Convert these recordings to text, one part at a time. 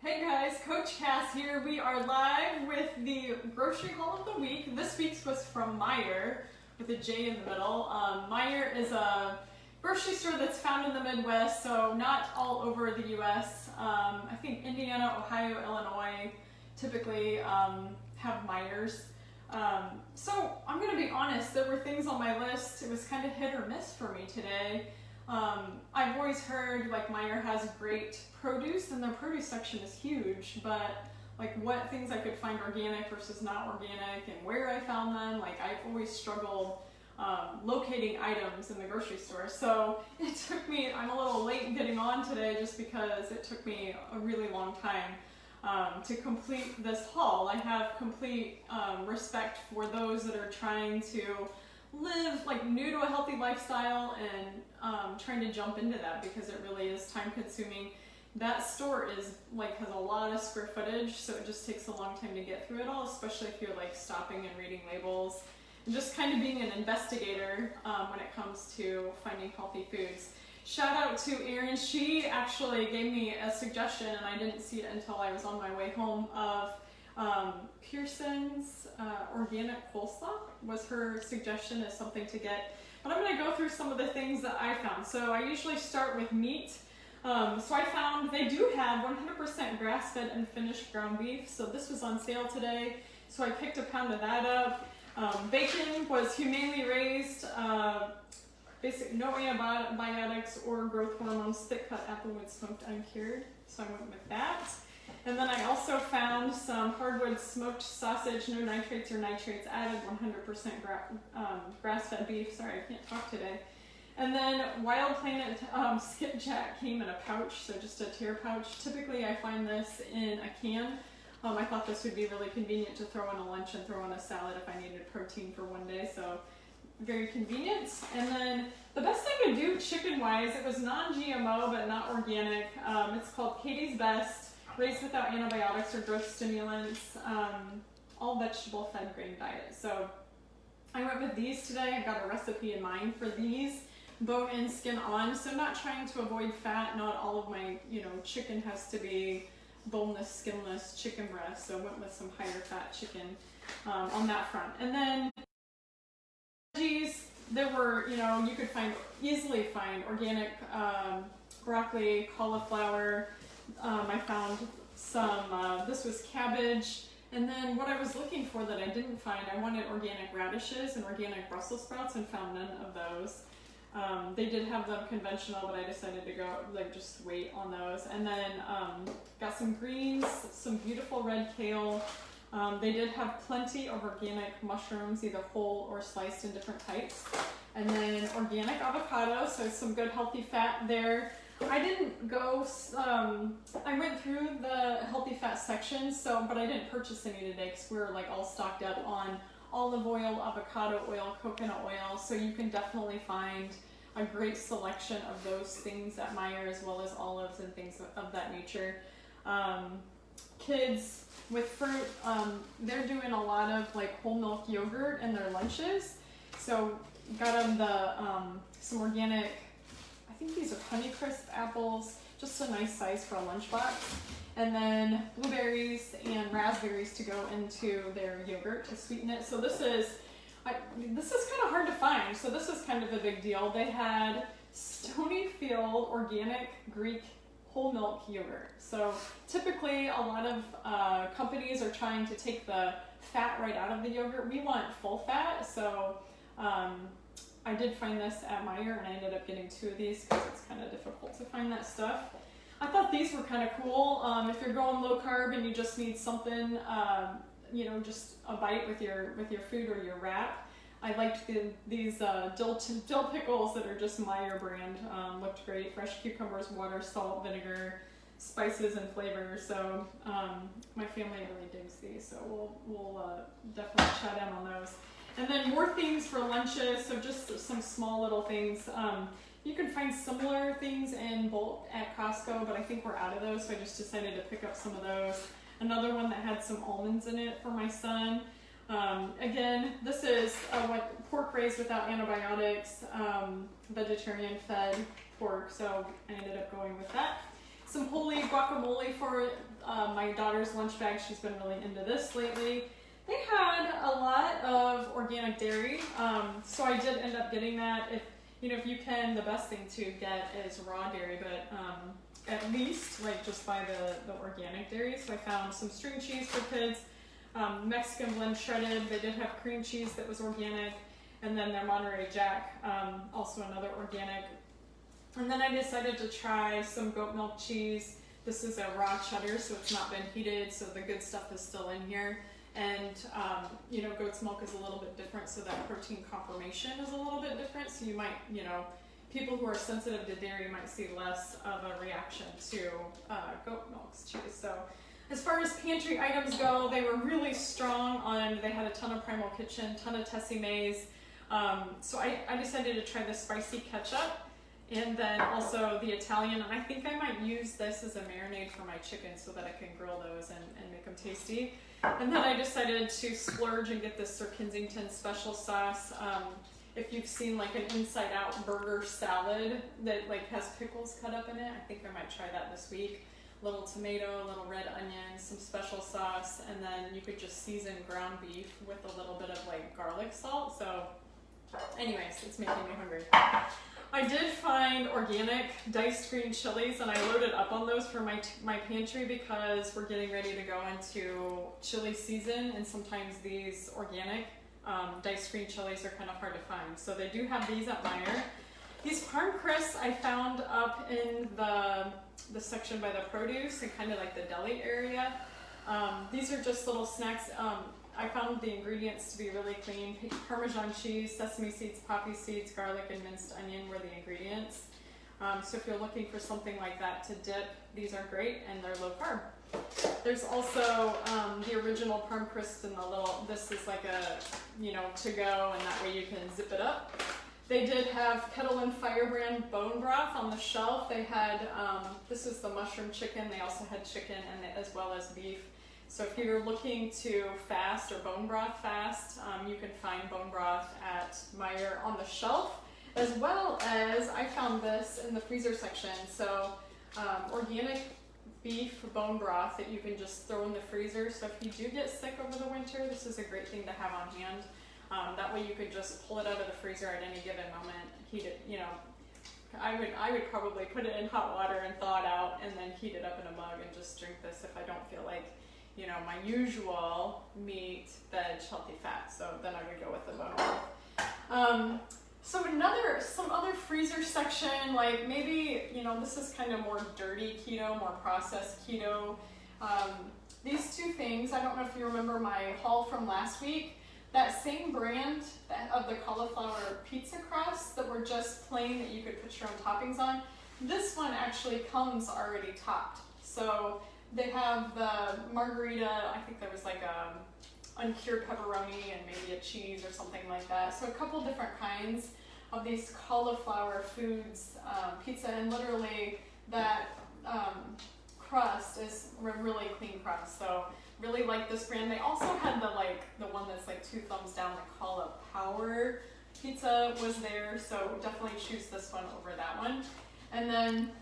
Hey guys, Coach Cass here. We are live with the grocery haul of the week. This week's was from Meijer with a J in the middle. Meijer is a grocery store that's found in the Midwest, so not all over the US. I think Indiana, Ohio, Illinois typically have Meijers. So I'm going to be honest, there were things on my list. It was kind of hit or miss for me today. I've always heard like Meijer has great produce and their produce section is huge, but like what things I could find organic versus not organic and where I found them, like I've always struggled locating items in the grocery store. So it took me, I'm a little late getting on today just because it took me a really long time to complete this haul. I have complete respect for those that are trying to live like new to a healthy lifestyle and trying to jump into that because it really is time consuming. That store is like has a lot of square footage, so it just takes a long time to get through it all, especially if you're like stopping and reading labels and just kind of being an investigator when it comes to finding healthy foods. Shout out to Erin. She actually gave me a suggestion and I didn't see it until I was on my way home of Pearson's organic coleslaw was her suggestion as something to get. But I'm going to go through some of the things that I found. So I usually start with meat. So I found they do have 100% grass-fed and finished ground beef. So this was on sale today. So I picked a pound of that up. Bacon was humanely raised, basic no antibiotics or growth hormones, thick-cut applewood smoked uncured. So I went with that. And then I also found some hardwood smoked sausage, no nitrates or nitrates added, 100% grass-fed beef. Sorry, I can't talk today. And then Wild Planet Skipjack came in a pouch, so just a tear pouch. Typically I find this in a can. I thought this would be really convenient to throw in a lunch and throw in a salad if I needed protein for one day, so very convenient. And then the best thing to do chicken-wise, it was non-GMO but not organic. It's called Katie's Best. Raised without antibiotics or growth stimulants, all vegetable fed grain diet. So I went with these today. I've got a recipe in mind for these, bone in, skin on. So not trying to avoid fat. Not all of my, chicken has to be boneless, skinless chicken breast. So I went with some higher fat chicken on that front. And then veggies, there were, you could easily find organic broccoli, cauliflower. I found some, this was cabbage, and then what I was looking for that I didn't find, I wanted organic radishes and organic Brussels sprouts and found none of those. They did have them conventional, but I decided to go, just wait on those. And then got some greens, some beautiful red kale. They did have plenty of organic mushrooms, either whole or sliced in different types. And then organic avocado, so some good healthy fat there. I didn't go, I went through the healthy fat section, but I didn't purchase any today because we were all stocked up on olive oil, avocado oil, coconut oil, so you can definitely find a great selection of those things at Meijer as well as olives and things of that nature. Kids with fruit, they're doing a lot of whole milk yogurt in their lunches, so got them some organic, I think these are Honeycrisp apples, just a nice size for a lunchbox. And then blueberries and raspberries to go into their yogurt to sweeten it. So this is kind of hard to find, so this is kind of a big deal. They had Stonyfield organic Greek whole milk yogurt. So typically a lot of companies are trying to take the fat right out of the yogurt. We want full fat, so I did find this at Meijer and I ended up getting 2 of these because it's kind of difficult to find that stuff. I thought these were kind of cool. If you're going low carb and you just need something, just a bite with your food or your wrap. I liked these dill pickles that are just Meijer brand. Looked great. Fresh cucumbers, water, salt, vinegar, spices, and flavors. So my family really digs these. So we'll definitely chat in on those. And then more things for lunches, so just some small little things. You can find similar things in bulk at Costco, but I think we're out of those, so I just decided to pick up some of those. Another one that had some almonds in it for my son. Again, this is pork raised without antibiotics, vegetarian fed pork, so I ended up going with that. some whole wheat guacamole for my daughter's lunch bag. She's been really into this lately. They had a lot of organic dairy, so I did end up getting that. If you can, the best thing to get is raw dairy, but at least like just buy the organic dairy. So I found some string cheese for kids, Mexican blend shredded. They did have cream cheese that was organic, and then their Monterey Jack, also another organic. And then I decided to try some goat milk cheese. This is a raw cheddar, so it's not been heated, so the good stuff is still in here. And goat's milk is a little bit different, so that protein conformation is a little bit different. So you might, people who are sensitive to dairy might see less of a reaction to goat milk's cheese. So as far as pantry items go, they were really strong on, they had a ton of Primal Kitchen, ton of Tessie Mae's. So I decided to try the spicy ketchup. And then also the Italian, and I think I might use this as a marinade for my chicken so that I can grill those and make them tasty. And then I decided to splurge and get this Sir Kensington special sauce. If you've seen like an inside out burger salad that like has pickles cut up in it, I think I might try that this week. Little tomato, little red onion, some special sauce, and then you could just season ground beef with a little bit of like garlic salt. So anyways, it's making me hungry. I did find organic diced green chilies, and I loaded up on those for my pantry because we're getting ready to go into chili season, and sometimes these organic diced green chilies are kind of hard to find. So they do have these at Meijer. These parm crisps I found up in the section by the produce and kind of like the deli area. These are just little snacks. I found the ingredients to be really clean. Parmesan cheese, sesame seeds, poppy seeds, garlic, and minced onion were the ingredients. So if you're looking for something like that to dip, these are great, and they're low carb. There's also the original parm crisps in the little, this is like a, to go, and that way you can zip it up. They did have Kettle and Fire brand bone broth on the shelf. They had, this is the mushroom chicken. They also had chicken and as well as beef. So if you're looking to fast or bone broth fast, you can find bone broth at Meijer on the shelf, as well as I found this in the freezer section. So organic beef bone broth that you can just throw in the freezer. So if you do get sick over the winter, this is a great thing to have on hand. That way you could just pull it out of the freezer at any given moment, heat it, I would probably put it in hot water and thaw it out and then heat it up in a mug and just drink this if I don't feel like my usual meat, veg, healthy fat. So then I would go with the bone broth. So some other freezer section, like maybe, this is kind of more dirty keto, more processed keto. These two things, I don't know if you remember my haul from last week, that same brand of the cauliflower pizza crusts that were just plain that you could put your own toppings on, this one actually comes already topped. So they have the margarita, I think there was like uncured pepperoni and maybe a cheese or something like that. So a couple different kinds of these cauliflower foods pizza, and literally that crust is a really clean crust. So really like this brand. They also had the one that's like 2 thumbs down, the cauliflower pizza was there. So definitely choose this one over that one. And then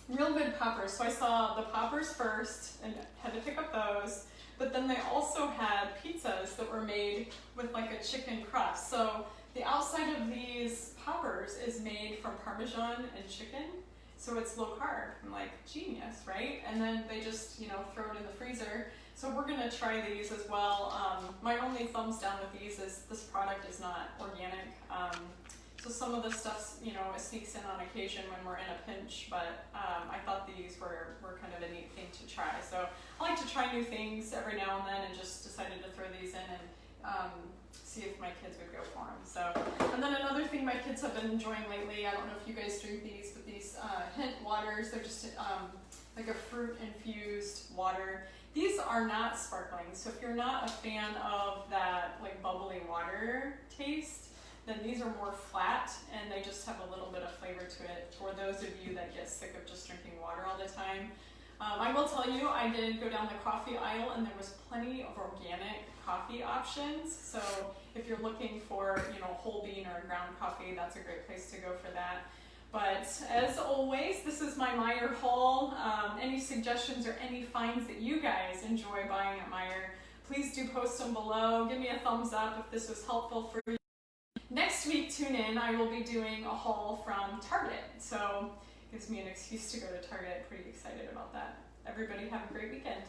real good poppers. So I saw the poppers first and had to pick up those, but then they also had pizzas that were made with like a chicken crust. So the outside of these poppers is made from Parmesan and chicken. So it's low carb. I'm like, genius, right? And then they just, throw it in the freezer. So we're gonna try these as well. My only thumbs down with these is this product is not organic. So some of the stuff, it sneaks in on occasion when we're in a pinch, but I thought these were kind of a neat thing to try. So I like to try new things every now and then, and just decided to throw these in and see if my kids would go for them. So, and then another thing my kids have been enjoying lately, I don't know if you guys drink these, but these Hint waters, they're just like a fruit infused water. These are not sparkling, so if you're not a fan of that like bubbly water taste, then these are more flat and they just have a little bit of flavor to it for those of you that get sick of just drinking water all the time. I will tell you, I did go down the coffee aisle and there was plenty of organic coffee options. So if you're looking for, whole bean or ground coffee, that's a great place to go for that. But as always, this is my Meijer haul. Any suggestions or any finds that you guys enjoy buying at Meijer, please do post them below. Give me a thumbs up if this was helpful for you. Next week, tune in. I will be doing a haul from Target. So it gives me an excuse to go to Target. Pretty excited about that. Everybody have a great weekend.